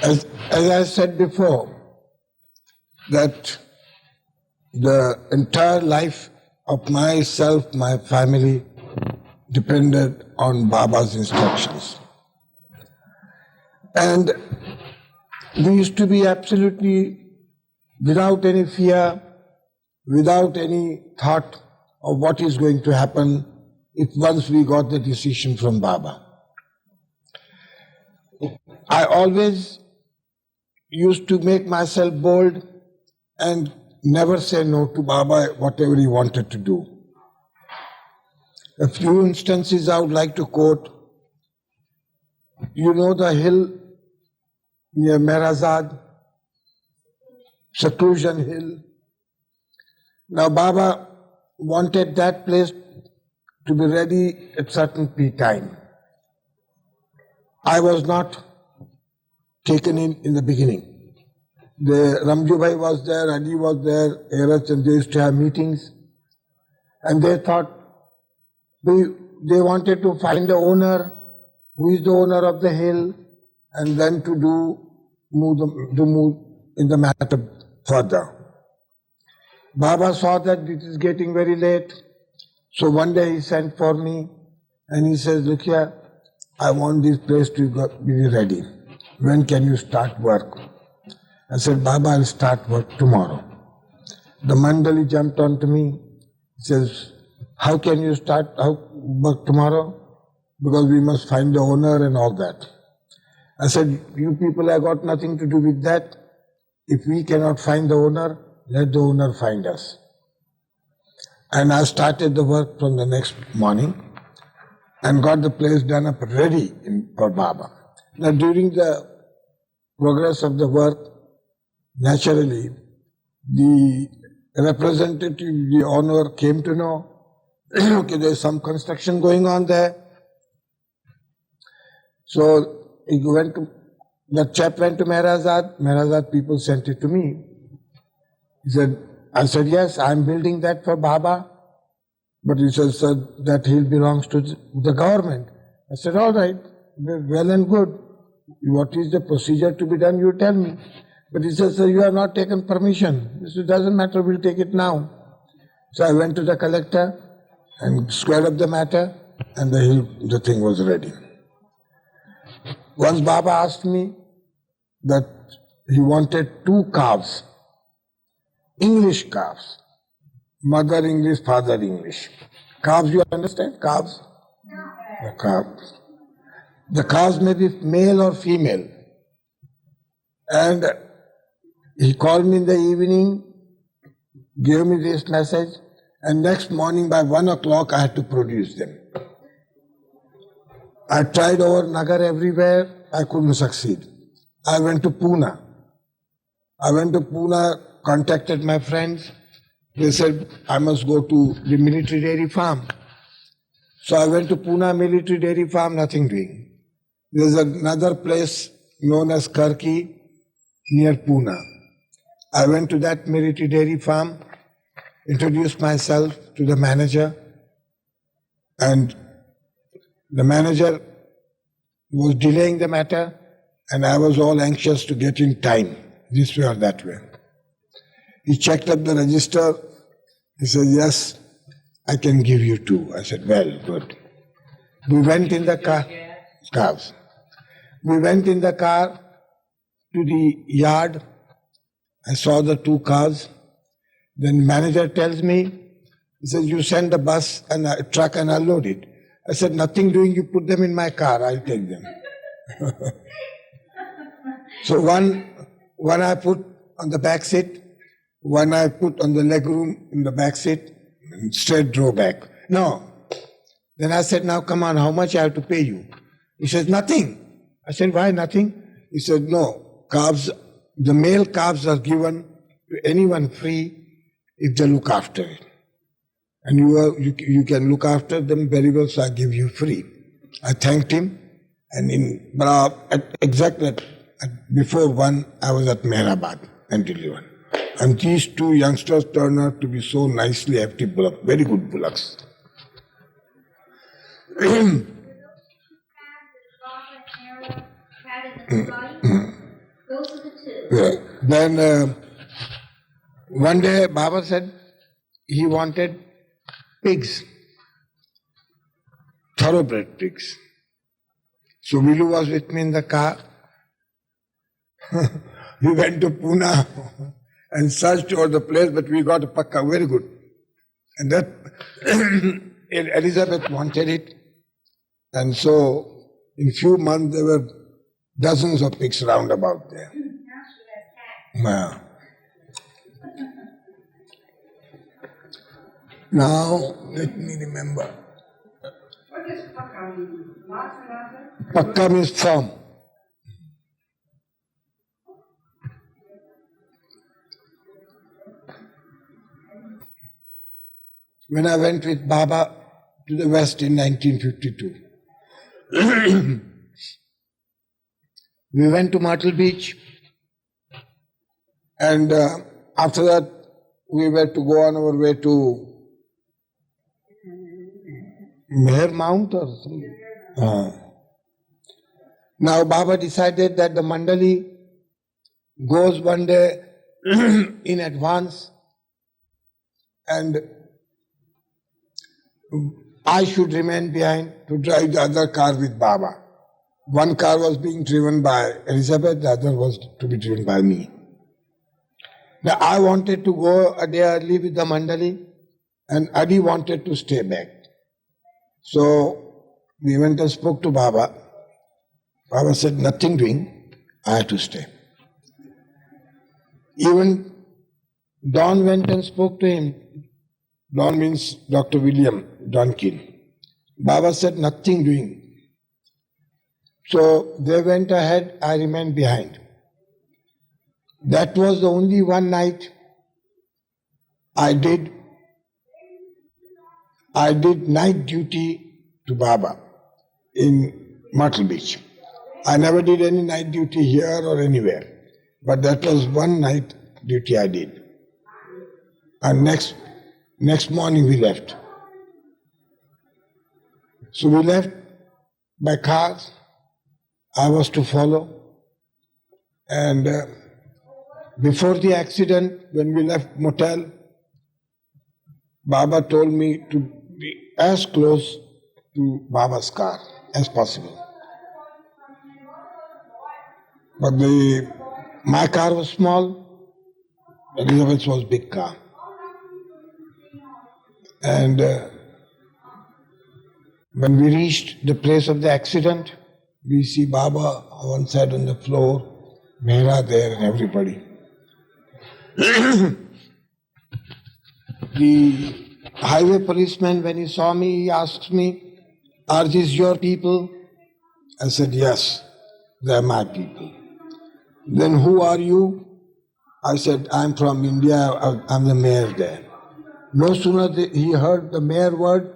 As I said before, that the entire life of myself, my family, depended on Baba's instructions. And we used to be absolutely without any fear, without any thought of what is going to happen if once we got the decision from Baba. I always used to make myself bold and never say no to Baba, whatever he wanted to do. A few instances I would like to quote. You know the hill near Merazad, Seclusion Hill. Now Baba wanted that place to be ready at certain time. I was not taken in the beginning. The Ramju Bhai was there, Ali was there, Erach, and they used to have meetings. And they thought, they wanted to find the owner, who is the owner of the hill, and then to move in the matter further. Baba saw that it is getting very late. So one day he sent for me and he says, look here, I want this place to be ready. When can you start work? I said, Baba, I'll start work tomorrow. The Mandali jumped onto me. He says, how can you start work tomorrow? Because we must find the owner and all that. I said, you people have got nothing to do with that. If we cannot find the owner, let the owner find us. And I started the work from the next morning and got the place done up ready for Baba. Now during the progress of the work, naturally, the representative, the owner came to know, okay, there's some construction going on there. So the chap went to Merazad people sent it to me. I said, yes, I'm building that for Baba. But he said, sir, that hill belongs to the government. I said, all right, well and good. What is the procedure to be done, you tell me. But he said, sir, you have not taken permission. He said, doesn't matter, we'll take it now. So I went to the collector and squared up the matter, and the thing was ready. Once Baba asked me that he wanted 2 calves, English calves, mother English, father English. Calves, you understand? Calves? No. The calves. The calves may be male or female. And he called me in the evening, gave me this message, and next morning by 1 o'clock I had to produce them. I tried over Nagar everywhere, I couldn't succeed. I went to Pune. Contacted my friends. They said, I must go to the military dairy farm. So I went to Pune military dairy farm, nothing doing. There's another place known as Karki near Pune. I went to that military dairy farm, introduced myself to the manager, and the manager was delaying the matter, and I was all anxious to get in time, this way or that way. He checked up the register. He said, yes, I can give you 2. I said, well, good. We went in the cars. We went in the car to the yard. I saw the 2 cars. Then manager tells me, he says, you send a bus and a truck and I'll load it. I said, nothing doing, you put them in my car, I'll take them. So one I put on the back seat, one I put on the leg room in the back seat, and straight drove back. No. Then I said, now come on, how much I have to pay you? He says, nothing. I said, why nothing? He said, no, calves, the male calves are given to anyone free if they look after it. And you can look after them very well, so I give you free. I thanked him, and before 1, I was at Mehrabad until 11. And these 2 youngsters turned out to be so nicely hefty bullocks, very good bullocks. Then one day Baba said he wanted pigs, thoroughbred pigs. So Vilu was with me in the car. We went to Pune and searched over the place, but we got a pakka, very good. And that Elizabeth wanted it. And so in few months there were dozens of pigs round about there. Yeah. Now, let me remember. What does pakka mean? Pakka means firm. When I went with Baba to the West in 1952, we went to Myrtle Beach, and after that we were to go on our way to Meher Mount or something. Now Baba decided that the Mandali goes one day in advance and I should remain behind to drive the other car with Baba. One car was being driven by Elizabeth, the other was to be driven by me. Now I wanted to go a day early with the Mandali and Adi wanted to stay back. So we went and spoke to Baba. Baba said, nothing doing, I have to stay. Even Don went and spoke to him. Don means Dr. William Donkin. Baba said, nothing doing. So they went ahead, I remained behind. That was the only one night I did night duty to Baba in Myrtle Beach. I never did any night duty here or anywhere, but that was one night duty I did. And next morning we left. So we left by cars. I was to follow. And before the accident, when we left motel, Baba told me to be as close to Baba's car as possible. But my car was small, Elizabeth's was big car. And when we reached the place of the accident, we see Baba on one side on the floor, Mehra there and everybody. The highway policeman, when he saw me, he asked me, are these your people? I said, yes, they're my people. Then who are you? I said, I'm from India, I'm the mayor there. No sooner he heard the mayor word,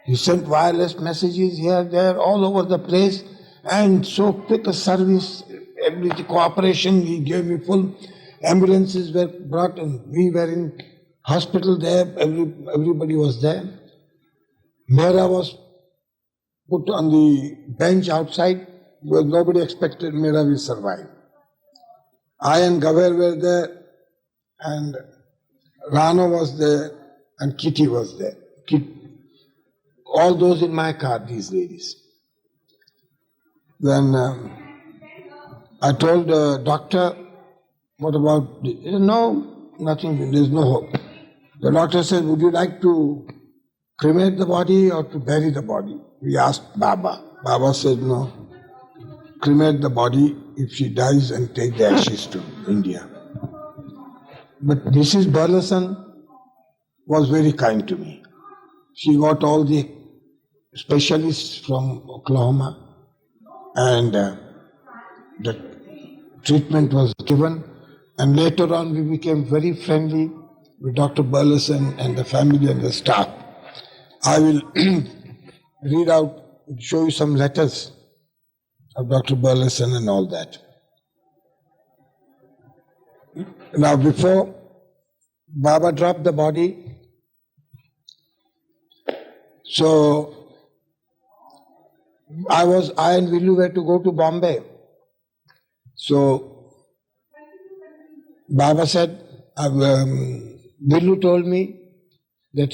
he sent wireless messages here, there, all over the place, and so quick a service, every cooperation, he gave me full. Ambulances were brought and we were in hospital there, everybody was there. Mehra was put on the bench outside because nobody expected Mehra will survive. I and Gaver were there and Rano was there and Kitty was there. All those in my car, these ladies. Then I told the doctor, what about this? He said, no, nothing, there's no hope. The doctor said, would you like to cremate the body or to bury the body? We asked Baba. Baba said, no, cremate the body if she dies and take the ashes to India. But Mrs. Burleson was very kind to me. She got all the specialists from Oklahoma and the treatment was given. And later on we became very friendly with Dr. Burleson and the family and the staff. I will read out, show you some letters of Dr. Burleson and all that. Now before Baba dropped the body, so I and Vilu were to go to Bombay. So Baba said, Billu told me that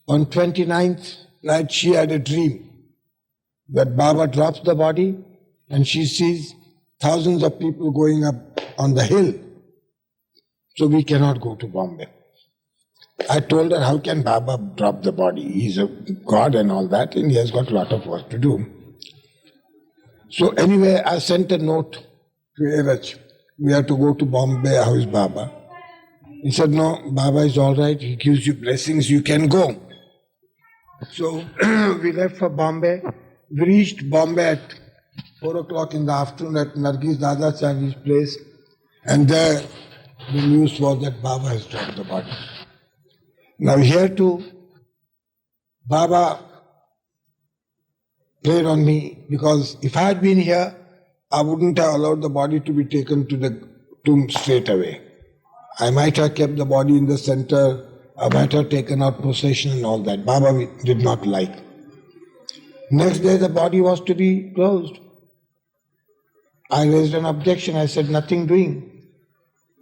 on 29th night she had a dream that Baba drops the body and she sees thousands of people going up on the hill. So we cannot go to Bombay. I told her, how can Baba drop the body? He's a god and all that, and he has got a lot of work to do. So anyway, I sent a note to Eraj. We have to go to Bombay. How is Baba? He said, no, Baba is all right. He gives you blessings. You can go. So we left for Bombay. We reached Bombay at 4 o'clock in the afternoon at Nargis Dada Chandi's place. And there the news was that Baba has dropped the body. Now here too, Baba played on me, because if I had been here, I wouldn't have allowed the body to be taken to the tomb straight away. I might have kept the body in the center, I might have taken out procession and all that. Baba did not like. Next day the body was to be closed. I raised an objection. I said, nothing doing.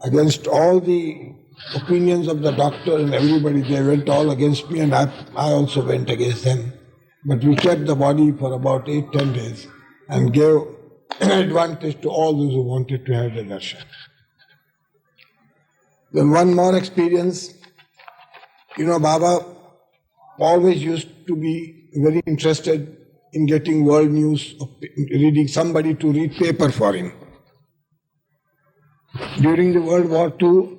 Against all the opinions of the doctor and everybody, they went all against me, and I also went against them. But we kept the body for about 8-10 days and gave advantage to all those who wanted to have the darshan. Then one more experience. Baba always used to be very interested in getting world news, reading somebody to read paper for him. During the World War II,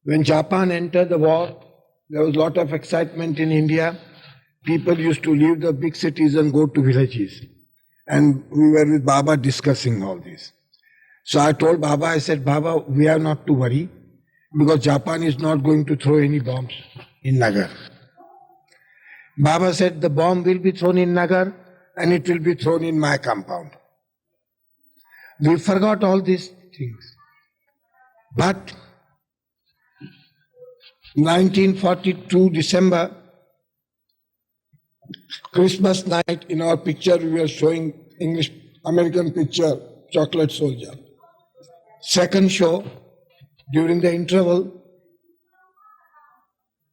when Japan entered the war, there was a lot of excitement in India. People used to leave the big cities and go to villages. And we were with Baba discussing all this. So I told Baba, I said, Baba, we are not to worry, because Japan is not going to throw any bombs in Nagar. Baba said, the bomb will be thrown in Nagar and it will be thrown in my compound. We forgot all these things. But 1942 December, Christmas night, in our picture we were showing American picture, Chocolate Soldier. Second show, during the interval,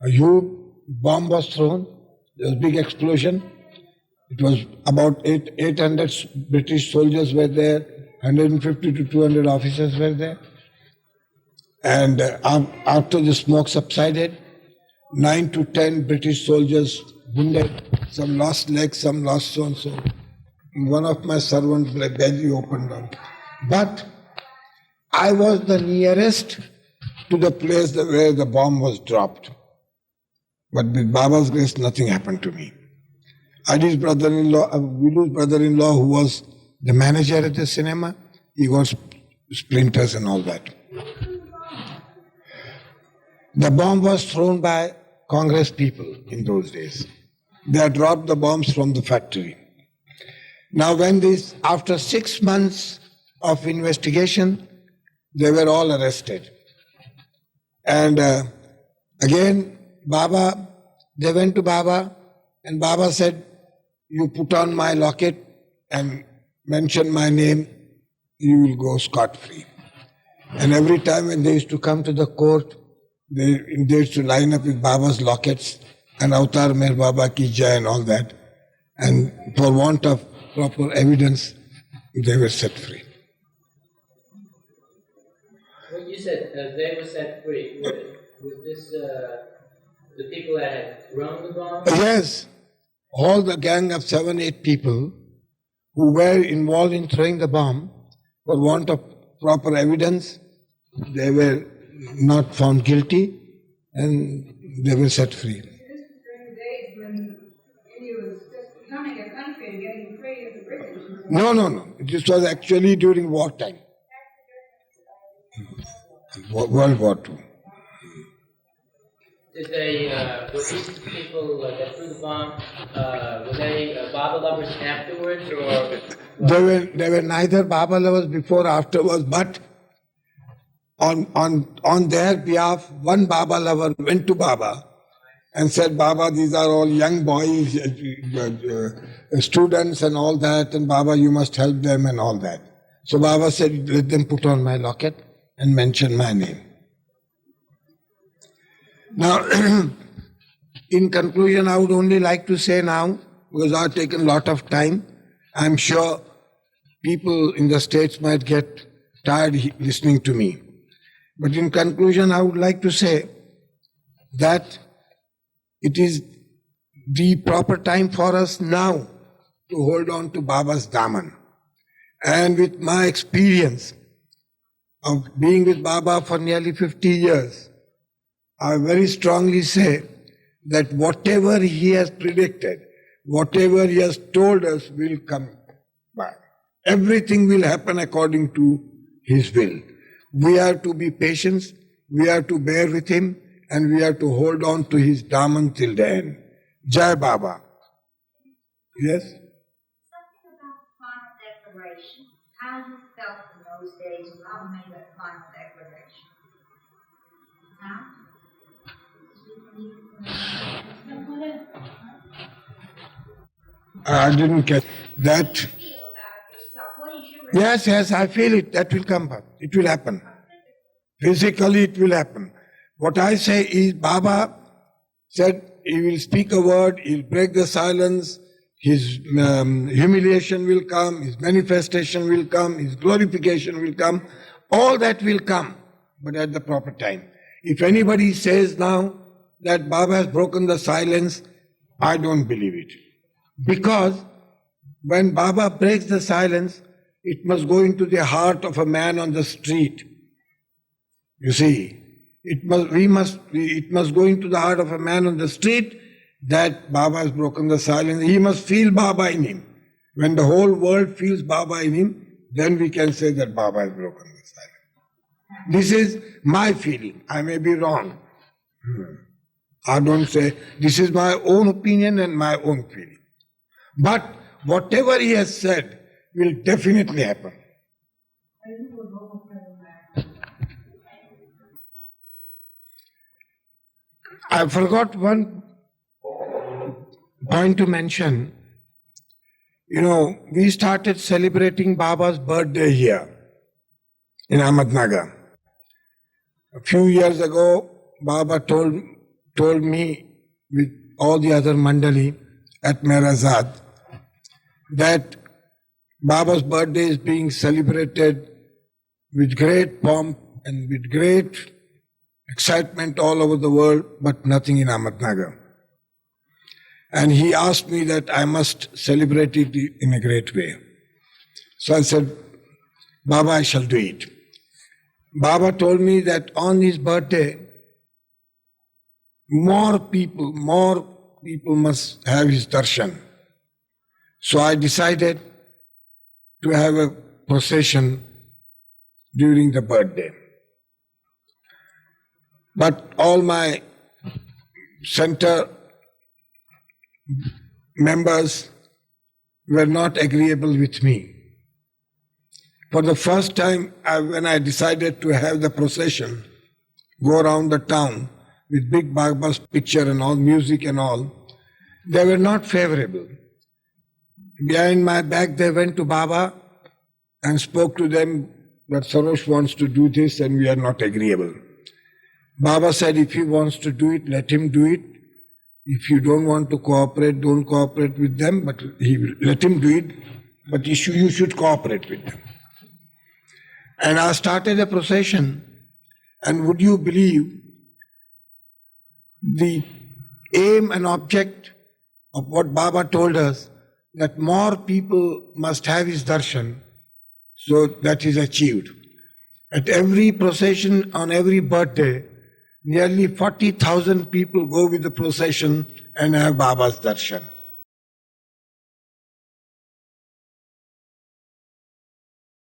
a huge bomb was thrown. There was a big explosion. It was about 800 British soldiers were there, 150 to 200 officers were there. And after the smoke subsided, 9 to 10 British soldiers wounded, some lost legs, some lost so and so. One of my servants barely opened up. But I was the nearest to the place where the bomb was dropped. But with Baba's grace, nothing happened to me. Adi's brother-in-law, Vilu's brother-in-law, who was the manager at the cinema, he got splinters and all that. The bomb was thrown by Congress people in those days. They had dropped the bombs from the factory. Now after 6 months of investigation, they were all arrested. And again, they went to Baba, and Baba said, you put on my locket and mention my name, you will go scot-free. And every time when they used to come to the court, they used to line up with Baba's lockets and Avatar Mehr Baba Ki Jai and all that. And for want of proper evidence, they were set free. When you said they were set free, was this the people that had thrown the bomb? Yes. All the gang of 7-8 people who were involved in throwing the bomb, for want of proper evidence, they were not found guilty and they were set free. This was during the days when India was just becoming a country and getting free of the British. No. This was actually during wartime. World War II. Did were these people that threw the bomb, were they Baba lovers afterwards, or? They were neither Baba lovers before or afterwards, but on their behalf, one Baba lover went to Baba and said, Baba, these are all young boys, students and all that, and Baba, you must help them and all that. So Baba said, let them put on my locket and mention my name. Now, in conclusion, I would only like to say now, because I've taken a lot of time, I'm sure people in the States might get tired listening to me. But in conclusion, I would like to say that it is the proper time for us now to hold on to Baba's Daman. And with my experience of being with Baba for nearly 50 years, I very strongly say that whatever he has predicted, whatever he has told us will come by. Everything will happen according to his will. We are to be patient, we are to bear with him, and we are to hold on to his Daman till the end. Jai Baba. Yes? Something about the final declaration. How you felt in those days when Baba made that final declaration. How? I didn't get that. Feel about yourself. What is your Yes, I feel it. That will come back. It will happen. Physically, it will happen. What I say is, Baba said he will speak a word, he'll break the silence, his humiliation will come, his manifestation will come, his glorification will come. All that will come, but at the proper time. If anybody says now that Baba has broken the silence, I don't believe it. Because when Baba breaks the silence, it must go into the heart of a man on the street. You see, it must go into the heart of a man on the street that Baba has broken the silence. He must feel Baba in him. When the whole world feels Baba in him, then we can say that Baba has broken the silence. This is my feeling. I may be wrong. I don't say, this is my own opinion and my own feeling. But whatever he has said will definitely happen. I forgot one point to mention. You know, we started celebrating Baba's birthday here in Ahmednagar. A few years ago, Baba told me with all the other mandali at Mehrazad that Baba's birthday is being celebrated with great pomp and with great excitement all over the world, but nothing in Ahmednagar. And he asked me that I must celebrate it in a great way. So I said, Baba, I shall do it. Baba told me that on his birthday, more people must have his darshan. So I decided to have a procession during the birthday. But all my center members were not agreeable with me. For the first time, when I decided to have the procession go around the town with Big Baba's picture and all, music and all, they were not favorable. Behind my back, they went to Baba and spoke to them that Sarosh wants to do this and we are not agreeable. Baba said, if he wants to do it, let him do it. If you don't want to cooperate, don't cooperate with them, but let him do it, but you should cooperate with them. And I started a procession, and would you believe, the aim and object of what Baba told us, that more people must have his darshan, so that is achieved. At every procession, on every birthday, nearly 40,000 people go with the procession and have Baba's darshan.